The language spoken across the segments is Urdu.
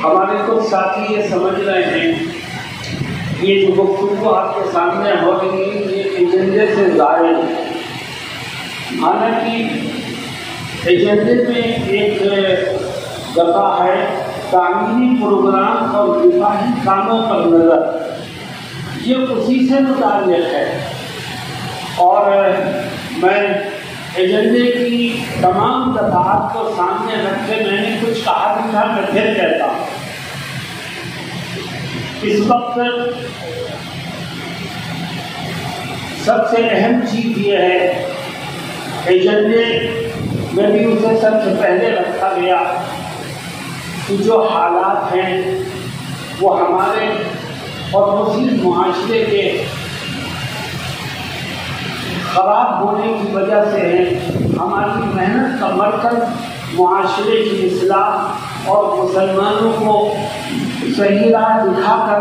ہمارے کچھ ساتھی یہ سمجھ رہے ہیں یہ جو گفتگو آپ کے سامنے ہو رہی ہے یہ ایجنڈے سے ظاہر ہے، حالانکہ ایجنڈے میں ایک دفعہ ہے تعمیری پروگرام اور دفاعی کاموں پر نظر، یہ اسی سے متعلق ہے، اور میں ایجنڈے کی تمام دفعات کو سامنے رکھ کے میں نے کچھ کہا بھی تھا، میں پھر کہتا ہوں۔ اس وقت سب سے اہم چیز یہ ہے، ایجنڈے میں بھی اسے سب سے پہلے رکھا گیا کہ جو حالات ہیں وہ ہمارے اور مسلم معاشرے کے خراب ہونے کی وجہ سے ہیں، ہماری محنت کا مرکز معاشرے کی اصلاح اور مسلمانوں کو صحیح راہ دکھا کر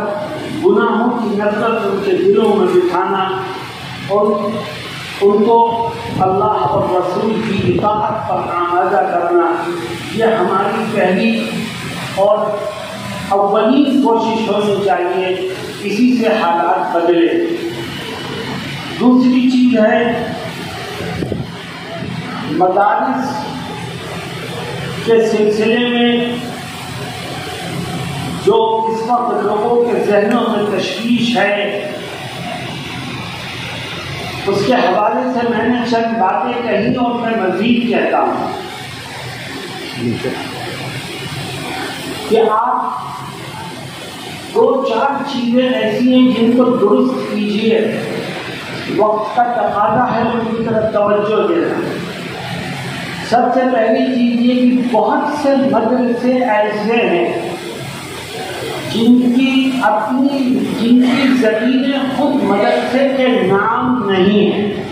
گناہوں کی نفرت ان کے دلوں میں بٹھانا اور ان کو اللہ اور رسول کی اطاعت پر آمادہ کرنا، یہ ہماری پہلی اور اولین کوشش ہونی چاہیے، اسی سے حالات بدلے۔ دوسری چیز ہے مدارس کے سلسلے میں جو اس وقت لوگوں کے ذہنوں میں تشویش ہے، اس کے حوالے سے میں نے چند باتیں کہی اور میں مزید کہتا ہوں کہ آپ دو چار چیزیں ایسی ہیں جن کو درست کیجیے، وقت کا تقاضا ہے ان کی طرف توجہ دینا۔ سب سے پہلی چیز یہ کہ بہت سے مدرسے ایسے ہیں جن کی زمینیں خود مدرسے کے نام نہیں ہیں،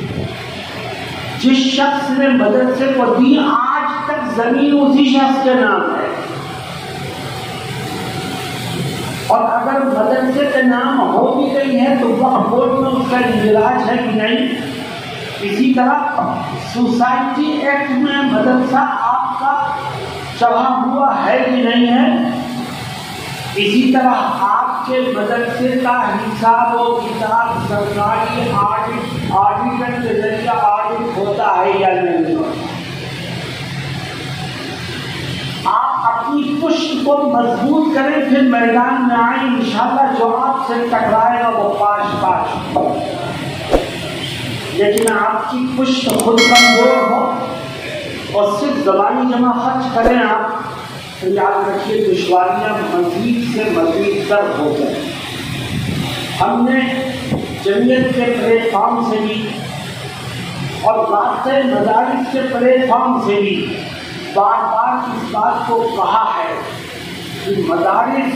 جس شخص نے مدرسے کو دی آج تک زمین اسی شخص کے نام ہے، اور اگر مدرسے کے نام ہو بھی گئی ہے تو وقف بورڈ میں اس کا اندراج ہے کہ نہیں۔ اسی طرح سوسائٹی ایکٹ میں مدرسہ آپ کا چڑھا ہوا ہے کہ نہیں ہے۔ اسی طرح آپ کے مدرسے کا حساب و کتاب سرکاری آڈیٹر کے ذریعہ آڈٹ ہوتا ہے یا نہیں۔ آپ اپنی پشت کو مضبوط کریں، پھر میدان میں آئیں، انشاءاللہ جو آپ سے ٹکرائے گا وہ پاش۔ لیکن آپ کی پشت خود کمزور ہو اور صرف زبانی جمع خرچ کریں آپ، تو یاد رکھیے دشواریاں مزید سے مزید تر ہو جائیں۔ ہم نے جمعیت کے پلیٹ فارم سے بھی اور رابطۂ مدارس کے پلیٹ فارم سے بھی بار بار اس بات کو کہا ہے کہ مدارس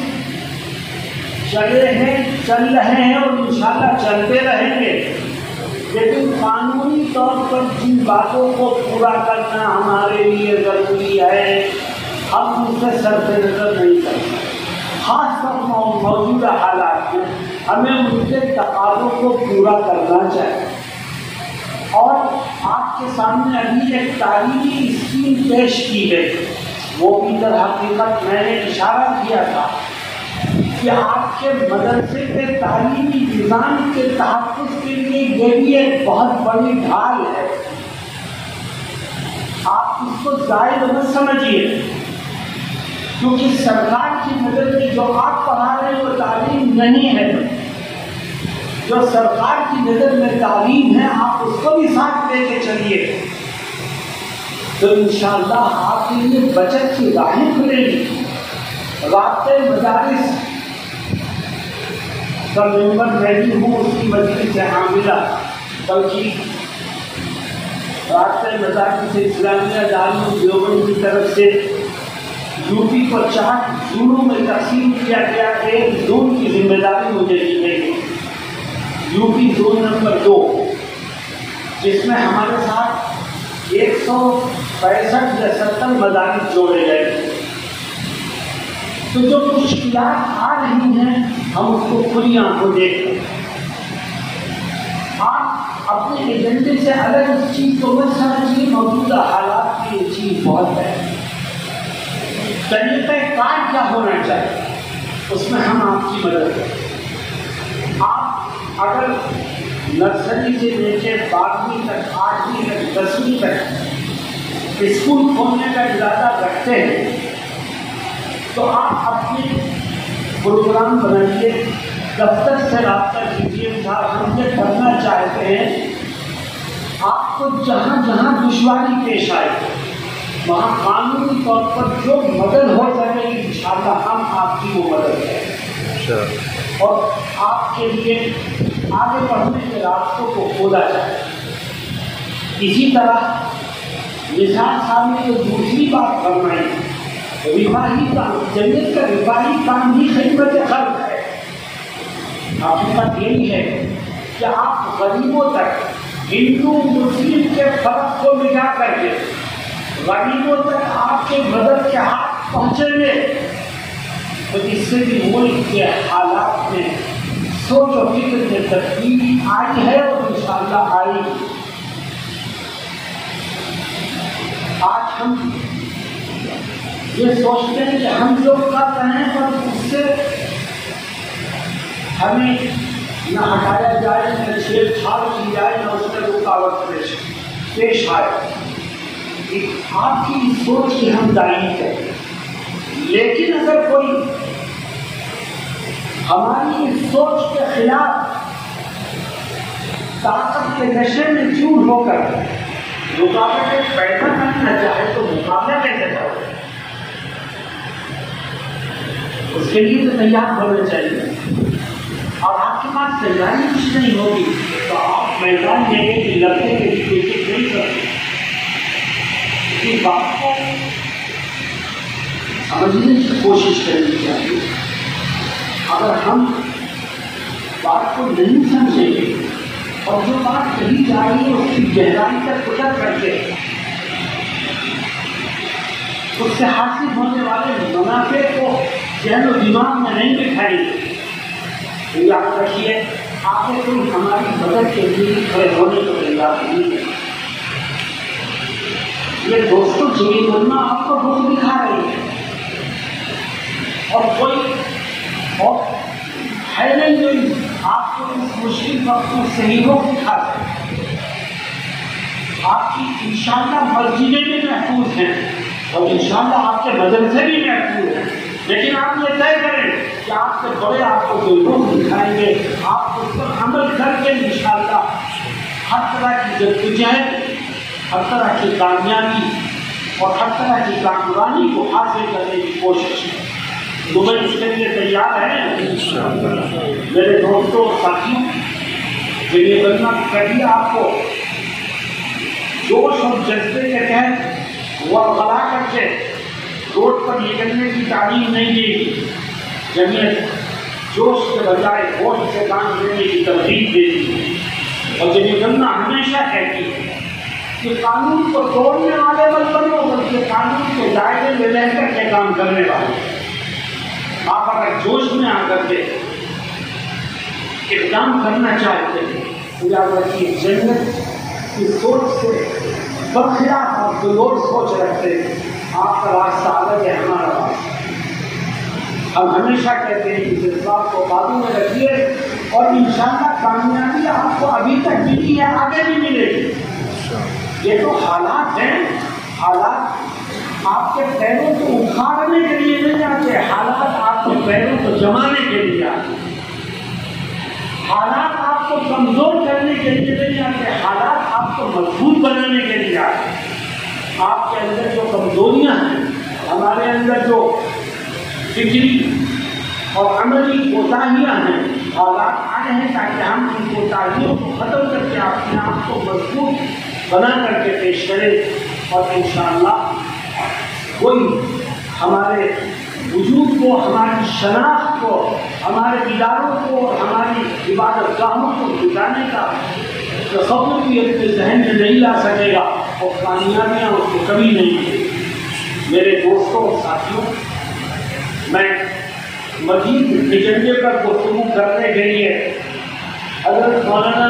چلے ہیں، چل رہے ہیں اور انشاءاللہ چلتے رہیں گے، لیکن قانونی طور پر جن باتوں کو پورا کرنا ہمارے لیے ضروری ہے ہم ان سے صرف نظر نہیں کرتے۔ خاص طور پر موجودہ حالات میں ہمیں ان کے تقاضوں کو پورا کرنا چاہیے۔ اور آپ کے سامنے ابھی ایک تعلیمی اسکیم پیش کی گئی، وہ بھی در حقیقت میں نے اشارہ کیا تھا کہ آپ کے مدرسے کے تعلیمی نظام کے تحفظ کے لیے یہ بھی ایک بہت بڑی ڈھال ہے۔ آپ اس کو ظاہر نہ سمجھیے، کیونکہ سرکار کی نظر میں جو آپ پڑھا رہے ہیں وہ تعلیم نہیں ہے، جو سرکار کی نظر میں تعلیم ہے آپ اس کو بھی ساتھ لے کے چلیے، تو انشاءاللہ آپ کے لیے بچت کی راہیں کھلے گی۔ رابطۂ مدارس کا ممبر میں بھی ہوں، اس کی مجلس عاملہ، بلکہ رابطۂ مدارس اسلامیہ دارالعلوم دیوبند کی طرف سے یوپی کو 4 زونوں میں تقسیم کیا گیا۔ ایک زون کی ذمہ داری مجھے دی گئی، یوپی زون نمبر 2، جس میں ہمارے ساتھ 165 یا 70 مدارس جوڑے گئے۔ تو جو مشکلات آ رہی ہیں ہم اس کو کھلی آنکھوں دیکھتے ہیں۔ آپ اپنے ایجنڈے سے الگ اس چیز کو مت سمجھیے، موجودہ حالات کی یہ چیز بہت ہے۔ طریقہ کار کیا ہونا چاہیے، اس میں ہم آپ کی مدد کریں۔ آپ اگر نرسری سے لے کے 12ویں تک، 8ویں تک، 10ویں تک اسکول کھولنے کا ارادہ رکھتے ہیں تو آپ اپنے پروگرام بنائیے، دفتر سے رابطہ کیجیے، ہم یہ کرنا چاہتے ہیں۔ آپ کو جہاں جہاں دشواری پیش آئے وہاں قانونی طور پر جو مدد ہو سکے انشاءاللہ ہم آپ کی وہ مدد کریں اور آپ کے لیے آگے بڑھنے کے راستوں کو کھولا جائے۔ اسی طرح نثار صاحب نے جو دوسری بات فرمائی، رفاہی کام، جمعیت کا رفاہی کام ہی خدمت خلق ہے۔ حقیقت یہی ہے کہ آپ غریبوں تک ہندو مسلم کے فرق کو مٹا کر کے غریبوں تک آپ کے مدد کے ہاتھ پہنچیں گے تو اس سے بھی ملک کے حالات میں سوچ و فکر میں تبدیلی آئی ہے اور انشاءاللہ آئی گی۔ آج ہم یہ سوچتے ہیں کہ ہم جو کر رہے ہیں پر اس سے ہمیں نہ ہٹایا جائے، نہ چھیڑ چھاڑ کی جائے، نہ اس میں رکاوٹ پیش آئے۔ آپ کی سوچ کی ہم تعریف کریں، لیکن اگر کوئی ہماری اس سوچ کے خلاف طاقت کے نشے میں چور ہو کر رکاوٹیں پیدا کرنا چاہے تو مقابلہ کیسے کرو؟ اس کے لیے تو تیار ہونا چاہیے، اور آپ کے پاس تیاری کچھ نہیں ہوگی تو آپ میدان میں ایک لڑکے کے لیے نہیں کرتے۔ اس بات کو سمجھنے کی کوشش کرنی چاہیے۔ اگر ہم بات کو نہیں سمجھیں گے اور جو بات کہی جا رہی ہے اس کی گہرائی تک اتر کر کے اس سے حاصل ہونے والے منافع کو ذہن و دماغ میں نہیں بٹھائیں گے تو یاد رکھیے آپ نے کوئی ہماری مدد کے لیے کھڑے ہونے کو تیار نہیں ہے۔ یہ دوستوں جمیل علماء آپ کو بہت دکھا رہی ہے اور کوئی اور ہے نہیں جو آپ کو اس مشکل وقت میں صحیح ہو دکھا رہے ہیں۔ آپ کی انشاءاللہ مسجدیں بھی محفوظ ہیں اور انشاءاللہ آپ کے مدرسے بھی محفوظ ہیں، لیکن آپ یہ طے کریں کہ آپ سے بڑے آپ کو جو لوگ دکھائیں گے آپ اس پر عمل کر کے انشاءاللہ ہر طرح کی جدوجہد، ہر طرح کی کامیابی اور ہر طرح کی کامرانی کو حاصل کرنے کی کوشش ہے۔ تو میں اس کے لیے تیار ہے میرے دوستوں اور ساتھیوں، جو یہ کرنا کبھی آپ کو جوش اور جذبے کے تحت ورغلا کر کے روڈ پر نکلنے کی تعلیم نہیں دے گی، جمعیت جوش کے بجائے ہوش سے کام لینے کی ترغیب دے دی اور جمعیت کرنا ہمیشہ کہتی ہے کہ قانون کو توڑنے والے مت بنو بلکہ قانون کے دائرے میں رہ کر کے کام کرنے والے۔ آپ اگر جوش میں آ کر کے اقدام کرنا چاہتے ہیں تو یاد رکھیے جنت کی سوچ سے برخلاف اور دلور سوچ رکھتے ہیں آپ کا راستہ الگ ہے، ہمارا راستہ۔ ہم ہمیشہ کہتے ہیں کہ جذبات کو قابو میں رکھیے اور انشاءاللہ کامیابی آپ کو ابھی تک ملی ہے، آگے بھی ملے گی۔ یہ تو حالات ہیں، حالات آپ کے پیروں کو اکھاڑنے کے لیے نہیں آتے، حالات آپ کے پیروں کو جمانے کے لیے آتے، حالات آپ کو کمزور کرنے کے لیے نہیں آتے، حالات آپ کو مضبوط بنانے کے لیے آتے۔ آپ کے اندر جو کمزوریاں ہیں، ہمارے اندر جو فکری اور عملی کوتاہیاں ہیں، حالات آئے ہیں تاکہ ہم ان کوتاہیوں کو ختم کر کے اپنے آپ کو مضبوط بنا کر کے پیش کریں اور انشاءاللہ کوئی ہمارے وجود کو، ہماری شناخت کو، ہمارے اداروں کو، ہماری عبادت گاہوں کو جٹانے کا تصور بھی اپنے ذہن میں نہیں لا سکے گا اور کامیابیاں اس کو کبھی نہیں ملیں گی۔ میرے دوستوں اور ساتھیوں، میں مزید ایجنڈے پر گفتگو کرنے کے لیے حضرت مولانا